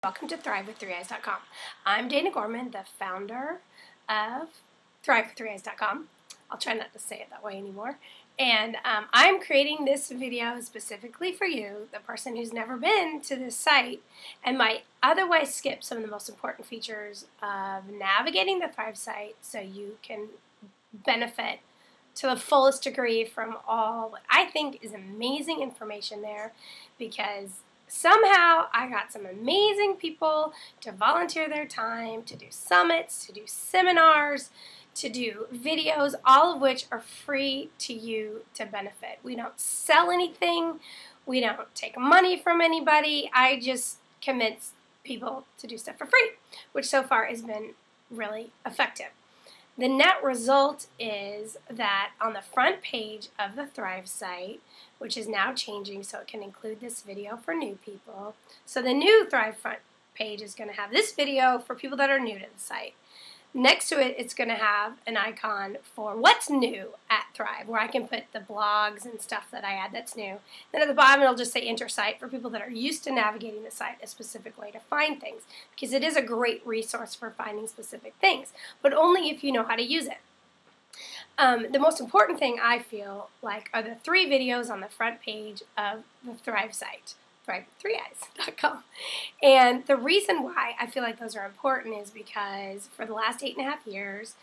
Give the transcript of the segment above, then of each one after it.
Welcome to THRiiiVE.com. I'm Dana Gorman, the founder of THRiiiVE.com. I'll try not to say it that way anymore. And I'm creating this video specifically for you, the person who's never been to this site and might otherwise skip some of the most important features of navigating the THRiiiVE site so you can benefit to the fullest degree from all what I think is amazing information there, because somehow I got some amazing people to volunteer their time, to do summits, to do seminars, to do videos, all of which are free to you to benefit. We don't sell anything. We don't take money from anybody. I just convince people to do stuff for free, which so far has been really effective. The net result is that on the front page of the THRiiiVE site, which is now changing so it can include this video for new people. So the new THRiiiVE front page is going to have this video for people that are new to the site. Next to it, it's going to have an icon for what's new at THRiiiVE, where I can put the blogs and stuff that I add that's new. Then at the bottom, it'll just say Enter Site for people that are used to navigating the site a specific way to find things, because it is a great resource for finding specific things, but only if you know how to use it. The most important thing I feel like are the 3 videos on the front page of the THRiiiVE site, THRiiiVE.com. And the reason why I feel like those are important is because for the last 8.5 years,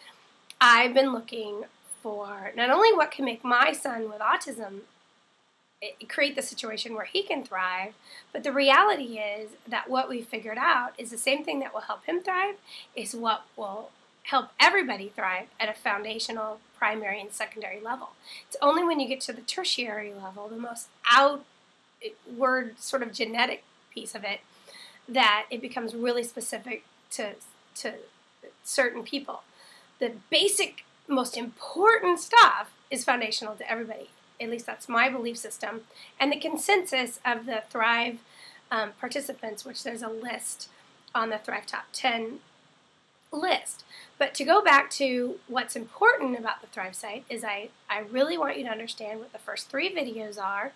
I've been looking for not only what can make my son with autism create the situation where he can thrive, but the reality is that what we figured out is the same thing that will help him thrive is what will help everybody thrive at a foundational, primary, and secondary level. It's only when you get to the tertiary level, the most outward sort of genetic piece of it, that it becomes really specific to certain people. The basic, most important stuff is foundational to everybody. At least that's my belief system. And the consensus of the THRiiiVE participants, which there's a list on the THRiiiVE Top 10 list. But to go back to what's important about the THRiiiVE site is I really want you to understand what the first 3 videos are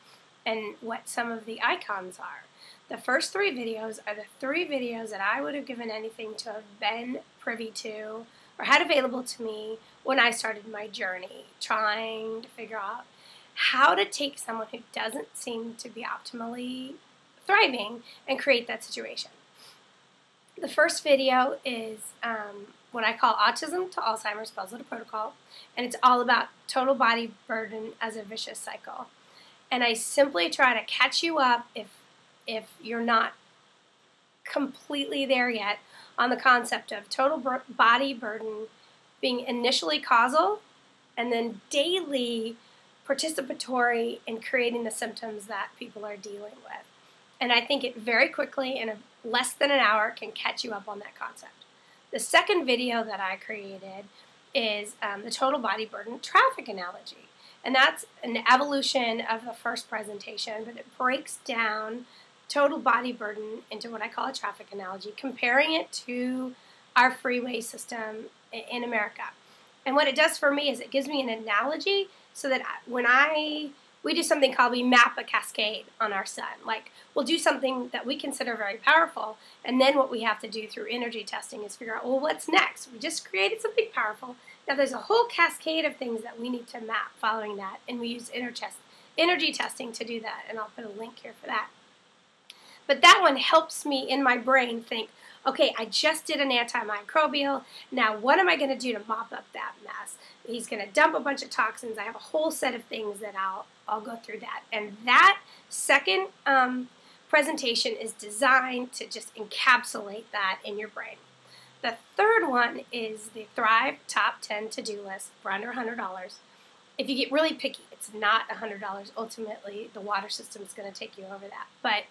and what some of the icons are. The first 3 videos are the 3 videos that I would have given anything to have been privy to or had available to me when I started my journey, trying to figure out how to take someone who doesn't seem to be optimally thriving and create that situation. The first video is what I call Autism to Alzheimer's Puzzle to Protocol, and it's all about total body burden as a vicious cycle. And I simply try to catch you up if you're not completely there yet on the concept of total body burden being initially causal and then daily participatory in creating the symptoms that people are dealing with. And I think it very quickly, in less than an hour, can catch you up on that concept. The second video that I created is the total body burden traffic analogy. And that's an evolution of the first presentation, but it breaks down total body burden into what I call a traffic analogy, comparing it to our freeway system in America. And what it does for me is it gives me an analogy so that when we do something called we map a cascade on our son. Like, we'll do something that we consider very powerful, and then what we have to do through energy testing is figure out, well, what's next? We just created something powerful. Now there's a whole cascade of things that we need to map following that, and we use energy testing to do that, and I'll put a link here for that. But that one helps me in my brain think, okay, I just did an antimicrobial. Now what am I going to do to mop up that mess? He's going to dump a bunch of toxins. I have a whole set of things that I'll go through that. And that second presentation is designed to just encapsulate that in your brain. The third one is the THRiiiVE Top 10 to-do list for under $100. If you get really picky, it's not $100. Ultimately, the water system is going to take you over that. But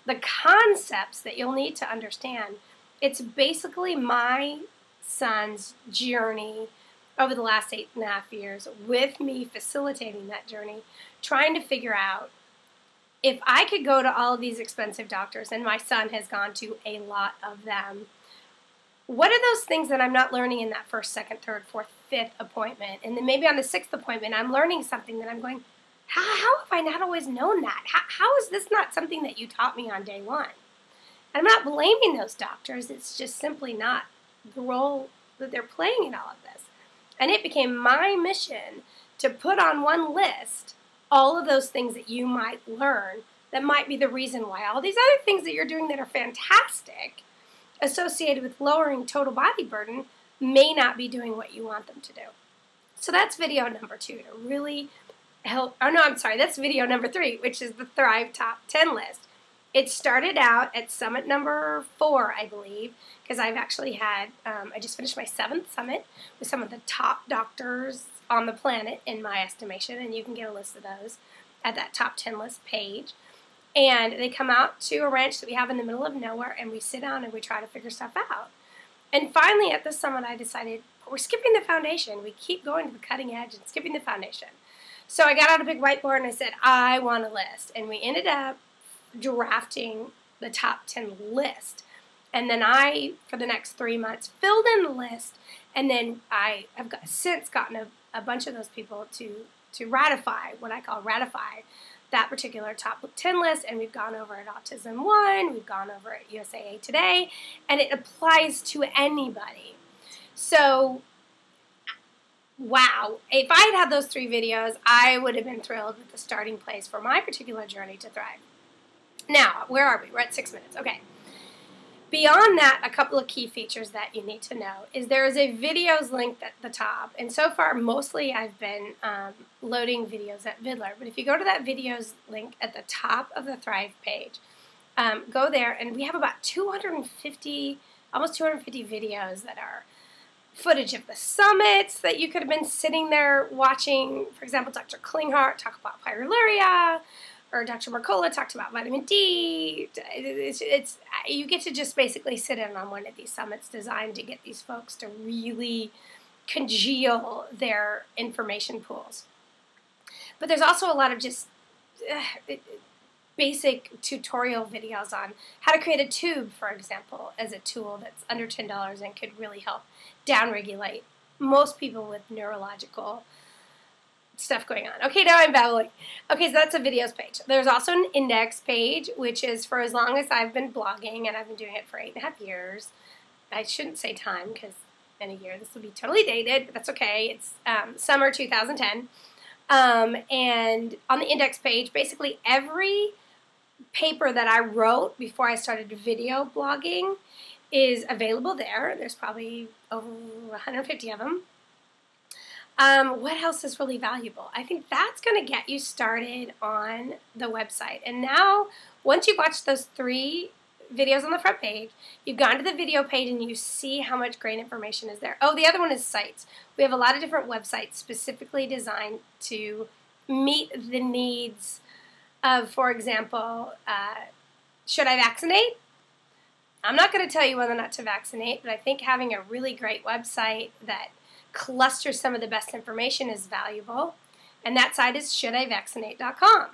the concepts that you'll need to understand, it's basically my son's journey over the last 8.5 years, with me facilitating that journey, trying to figure out if I could go to all of these expensive doctors, and my son has gone to a lot of them, what are those things that I'm not learning in that first, second, third, fourth, fifth appointment? And then maybe on the 6th appointment, I'm learning something that I'm going, how have I not always known that? How is this not something that you taught me on day 1? And I'm not blaming those doctors. It's just simply not the role that they're playing in all of this. And it became my mission to put on one list all of those things that you might learn that might be the reason why all these other things that you're doing that are fantastic, associated with lowering total body burden, may not be doing what you want them to do. So that's video number 2 to really help. Oh no, I'm sorry, that's video number 3, which is the THRiiVE Top 10 list. It started out at summit number 4, I believe, because I've actually had, I just finished my 7th summit with some of the top doctors on the planet, in my estimation, and you can get a list of those at that top 10 list page. And they come out to a ranch that we have in the middle of nowhere, and we sit down and we try to figure stuff out. And finally, at the summit, I decided, we're skipping the foundation. We keep going to the cutting edge and skipping the foundation. So I got out a big whiteboard and I said, I want a list. And we ended up drafting the top 10 list. And then I, for the next 3 months, filled in the list. And then I have since gotten a bunch of those people to ratify, what I call ratify, that particular top 10 list. And we've gone over at Autism One, we've gone over at USAA Today, and it applies to anybody. So, wow, if I had had those 3 videos, I would have been thrilled with the starting place for my particular journey to thrive. Now, where are we? We're at 6 minutes. Okay. Beyond that, a couple of key features that you need to know is there is a videos link at the top. And so far, mostly I've been loading videos at Vidler. But if you go to that videos link at the top of the THRiiVE page, go there, and we have about 250, almost 250 videos that are footage of the summits that you could have been sitting there watching. For example, Dr. Klinghardt talk about pyroluria, or Dr. Mercola talked about vitamin D. You get to just basically sit in on one of these summits designed to get these folks to really congeal their information pools. But there's also a lot of just basic tutorial videos on how to create a tube, for example, as a tool that's under $10 and could really help downregulate most people with neurological stuff going on. Okay, now I'm babbling. Okay, so that's a videos page. There's also an index page, which is for as long as I've been blogging, and I've been doing it for 8.5 years. I shouldn't say time, because in a year this will be totally dated, but that's okay. It's summer 2010. And on the index page, basically every paper that I wrote before I started video blogging is available there. There's probably over 150 of them. What else is really valuable? I think that's going to get you started on the website. And now, once you've watched those 3 videos on the front page, you've gone to the video page and you see how much great information is there. Oh, the other one is sites. We have a lot of different websites specifically designed to meet the needs of, for example, should I vaccinate? I'm not going to tell you whether or not to vaccinate, but I think having a really great website that clusters some of the best information is valuable. And that site is shouldivaccinate.com.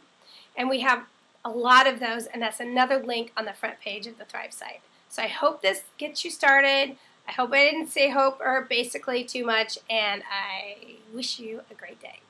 And we have a lot of those, and that's another link on the front page of the THRiiVE site. So I hope this gets you started. I hope I didn't say hope or basically too much, and I wish you a great day.